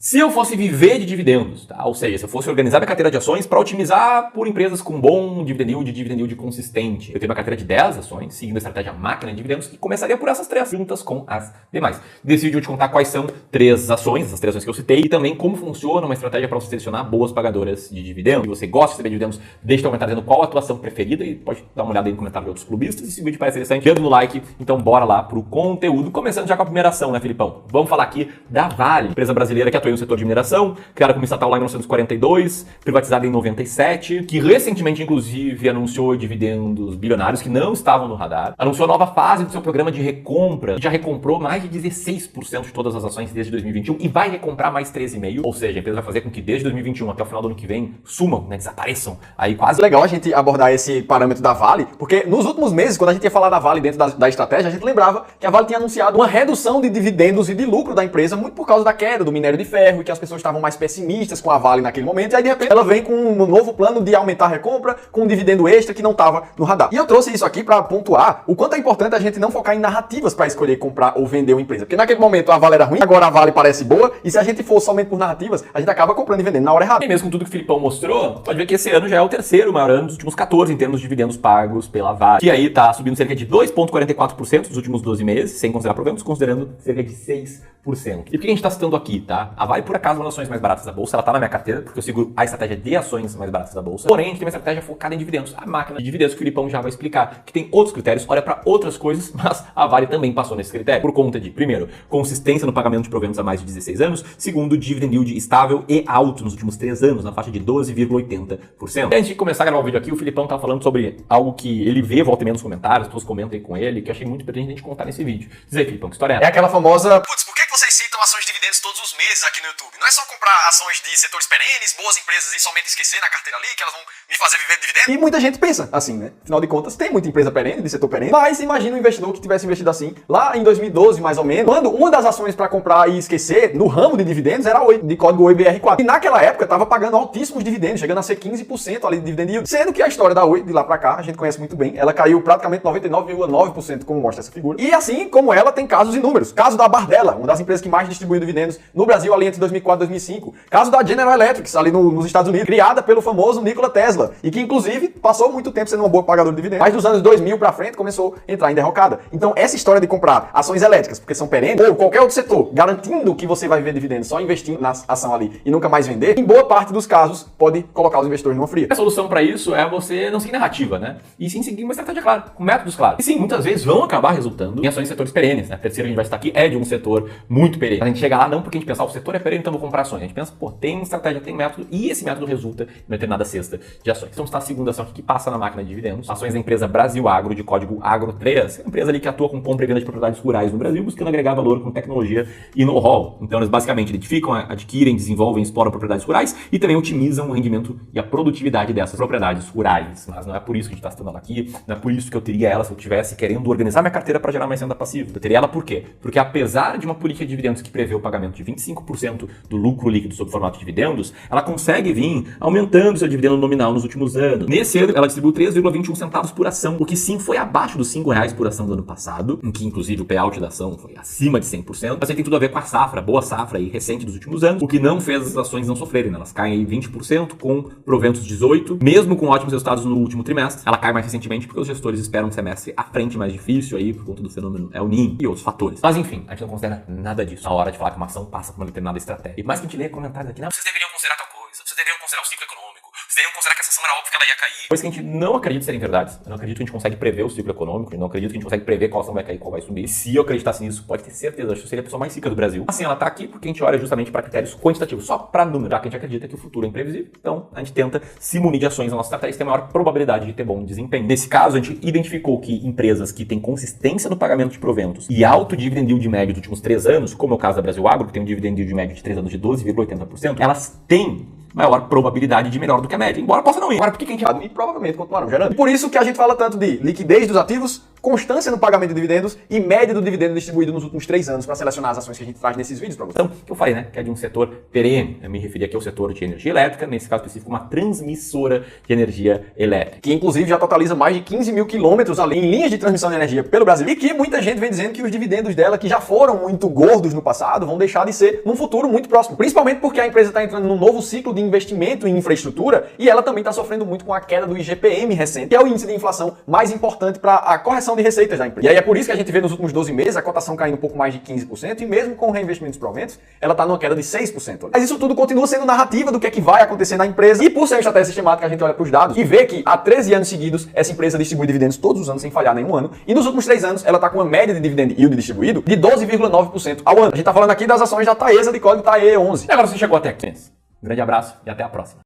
Se eu fosse viver de dividendos, tá? Ou seja, se eu fosse organizar minha carteira de ações para otimizar por empresas com bom dividend yield consistente, eu teria uma carteira de 10 ações, seguindo a estratégia máquina de dividendos, e começaria por essas 3, juntas com as demais. Nesse vídeo eu vou te contar quais são 3 ações, essas 3 ações que eu citei, e também como funciona uma estratégia para você selecionar boas pagadoras de dividendos. Se você gosta de receber dividendos, deixa no comentário dizendo qual a tua ação preferida, e pode dar uma olhada aí no comentário de outros clubistas. E se o vídeo parece interessante, dando no like. Então bora lá pro conteúdo, começando já com a primeira ação, né, Filipão? Vamos falar aqui da Vale, empresa brasileira que atua no setor de mineração, criada como estatal lá em 1942, privatizada em 97, que recentemente, inclusive, anunciou dividendos bilionários que não estavam no radar, anunciou nova fase do seu programa de recompra, já recomprou mais de 16% de todas as ações desde 2021 e vai recomprar mais 13,5%, ou seja, a empresa vai fazer com que desde 2021 até o final do ano que vem sumam, né, desapareçam. Aí quase legal a gente abordar esse parâmetro da Vale, porque nos últimos meses, quando a gente ia falar da Vale dentro da estratégia, a gente lembrava que a Vale tinha anunciado uma redução de dividendos e de lucro da empresa, muito por causa da queda do minério de ferro e que as pessoas estavam mais pessimistas com a Vale naquele momento, e aí de repente ela vem com um novo plano de aumentar a recompra, com um dividendo extra que não estava no radar. E eu trouxe isso aqui para pontuar o quanto é importante a gente não focar em narrativas para escolher comprar ou vender uma empresa, porque naquele momento a Vale era ruim, agora a Vale parece boa, e se a gente for somente por narrativas, a gente acaba comprando e vendendo na hora errada. E mesmo com tudo que o Filipão mostrou, pode ver que esse ano já é o terceiro maior ano dos últimos 14 em termos de dividendos pagos pela Vale, que aí tá subindo cerca de 2,44% nos últimos 12 meses, sem considerar proventos, considerando cerca de 6%. E por que a gente tá citando aqui, tá? A Vale, por acaso, é uma das ações mais baratas da bolsa, ela tá na minha carteira, porque eu sigo a estratégia de ações mais baratas da bolsa. Porém, a gente tem uma estratégia focada em dividendos, a máquina de dividendos que o Filipão já vai explicar, que tem outros critérios, olha para outras coisas, mas a Vale também passou nesse critério, por conta de, primeiro, consistência no pagamento de proventos há mais de 16 anos, segundo, dividend yield estável e alto nos últimos 3 anos, na faixa de 12,80%. Antes de começar a gravar o vídeo aqui, o Filipão tá falando sobre algo que ele vê, volta e meia nos comentários, as pessoas comentam aí com ele, que eu achei muito pertinente a gente contar nesse vídeo. Diz aí, Filipão, que história é essa? É aquela famosa... Putz, por que vocês citam ações de dividendos todos os meses aqui no YouTube? Não é só comprar ações de setores perenes, boas empresas e somente esquecer na carteira ali que elas vão me fazer viver de dividendos? E muita gente pensa assim, né? Afinal de contas, tem muita empresa perene, de setor perene, mas imagina um investidor que tivesse investido assim, lá em 2012, mais ou menos, quando uma das ações para comprar e esquecer no ramo de dividendos era a Oi, de código OIBR4. E naquela época estava pagando altíssimos dividendos, chegando a ser 15% ali de dividend yield. Sendo que a história da Oi, de lá para cá, a gente conhece muito bem, ela caiu praticamente 99,9%, como mostra essa figura. E assim como ela, tem casos inúmeros. Caso da Bardella, uma das empresas que mais distribuiu dividendos no Brasil ali entre 2004 e 2005. Caso da General Electric, ali nos Estados Unidos, criada pelo famoso Nikola Tesla, e que inclusive passou muito tempo sendo uma boa pagadora de dividendos, mas dos anos 2000 para frente começou a entrar em derrocada. Então essa história de comprar ações elétricas, porque são perenes, ou qualquer outro setor, garantindo que você vai viver dividendos só investindo na ação ali e nunca mais vender, em boa parte dos casos pode colocar os investidores numa fria. A solução para isso é você não seguir narrativa, né? E sim seguir uma estratégia clara, com métodos claros. E sim, muitas vezes vão acabar resultando em ações de setores perenes, né? A terceira que a gente vai citar aqui é de um setor muito perene. A gente chega lá não porque a gente pensa, o setor é perene, então vou comprar ações. A gente pensa, pô, tem estratégia, tem método, e esse método resulta em uma determinada cesta de ações. Então está a segunda ação aqui que passa na máquina de dividendos. Ações da empresa Brasil Agro, de código AGRO3, uma empresa ali que atua com compra e venda de propriedades rurais no Brasil, buscando agregar valor com tecnologia e know-how. Então eles basicamente identificam, adquirem, desenvolvem, exploram propriedades rurais e também otimizam o rendimento e a produtividade dessas propriedades rurais. Mas não é por isso que a gente está estudando aqui, não é por isso que eu teria ela se eu estivesse querendo organizar minha carteira para gerar mais renda passiva. Eu teria ela por quê? Porque apesar de uma política de dividendos que prevê o pagamento de 25% do lucro líquido sob formato de dividendos, ela consegue vir aumentando seu dividendo nominal nos últimos anos. Nesse ano, ela distribuiu 3,21 centavos por ação, o que sim foi abaixo dos R$5 por ação do ano passado, em que inclusive o payout da ação foi acima de 100%, mas aí tem tudo a ver com a safra, boa safra aí recente dos últimos anos, o que não fez as ações não sofrerem, né? Elas caem aí 20%, com proventos 18%, mesmo com ótimos resultados no último trimestre, ela cai mais recentemente porque os gestores esperam um semestre à frente mais difícil aí, por conta do fenômeno El Niño e outros fatores. Mas enfim, a gente não considera nada disso na hora de falar que uma ação passa por uma determinada estratégia. E mais que a gente lê comentários aqui, não, Vocês deveriam considerar tal coisa, vocês deveriam considerar o ciclo econômico, vocês deveriam considerar que essa ação era óbvio que ela ia cair. coisas que a gente não acredita serem verdades. Eu não acredito que a gente consegue prever o ciclo econômico, eu não acredito que a gente consegue prever qual ação vai cair e qual vai subir. Se eu acreditasse nisso, pode ter certeza, acho que eu seria a pessoa mais rica do Brasil. Assim, ela tá aqui porque a gente olha justamente para critérios quantitativos, só para número, já que a gente acredita que o futuro é imprevisível. Então, a gente tenta se munir de ações na nossa estratégia que tem a maior probabilidade de ter bom desempenho. Nesse caso, a gente identificou que empresas que têm consistência no pagamento de proventos e alto dividend yield médio dos últimos 3 anos, como é o caso da Brasil Agro, que tem um dividend yield médio de 3 anos de 12,80%, elas têm maior probabilidade de melhor do que a média, embora possa não ir. Agora, por que a gente... E provavelmente continuarão gerando. E por isso que a gente fala tanto de liquidez dos ativos constância no pagamento de dividendos e média do dividendo distribuído nos últimos 3 anos para selecionar as ações que a gente traz nesses vídeos para vocês. Então, que eu falei, né, que é de um setor perene. Eu me referi aqui ao setor de energia elétrica, nesse caso específico, uma transmissora de energia elétrica. Que inclusive já totaliza mais de 15 mil quilômetros ali em linhas de transmissão de energia pelo Brasil. E que muita gente vem dizendo que os dividendos dela, que já foram muito gordos no passado, vão deixar de ser num futuro muito próximo. Principalmente porque a empresa está entrando num novo ciclo de investimento em infraestrutura e ela também está sofrendo muito com a queda do IGPM recente, que é o índice de inflação mais importante para a correção de receitas da empresa. E aí é por isso que a gente vê nos últimos 12 meses a cotação caindo um pouco mais de 15% e mesmo com reinvestimentos proventos, ela está numa queda de 6%. Mas isso tudo continua sendo narrativa do que é que vai acontecer na empresa e por ser uma estratégia sistemática a gente olha para os dados e vê que há 13 anos seguidos essa empresa distribui dividendos todos os anos sem falhar nenhum ano e nos últimos 3 anos ela está com uma média de dividend yield distribuído de 12,9% ao ano. A gente está falando aqui das ações da Taesa de código TAE11. E agora você chegou até aqui. Um grande abraço e até a próxima.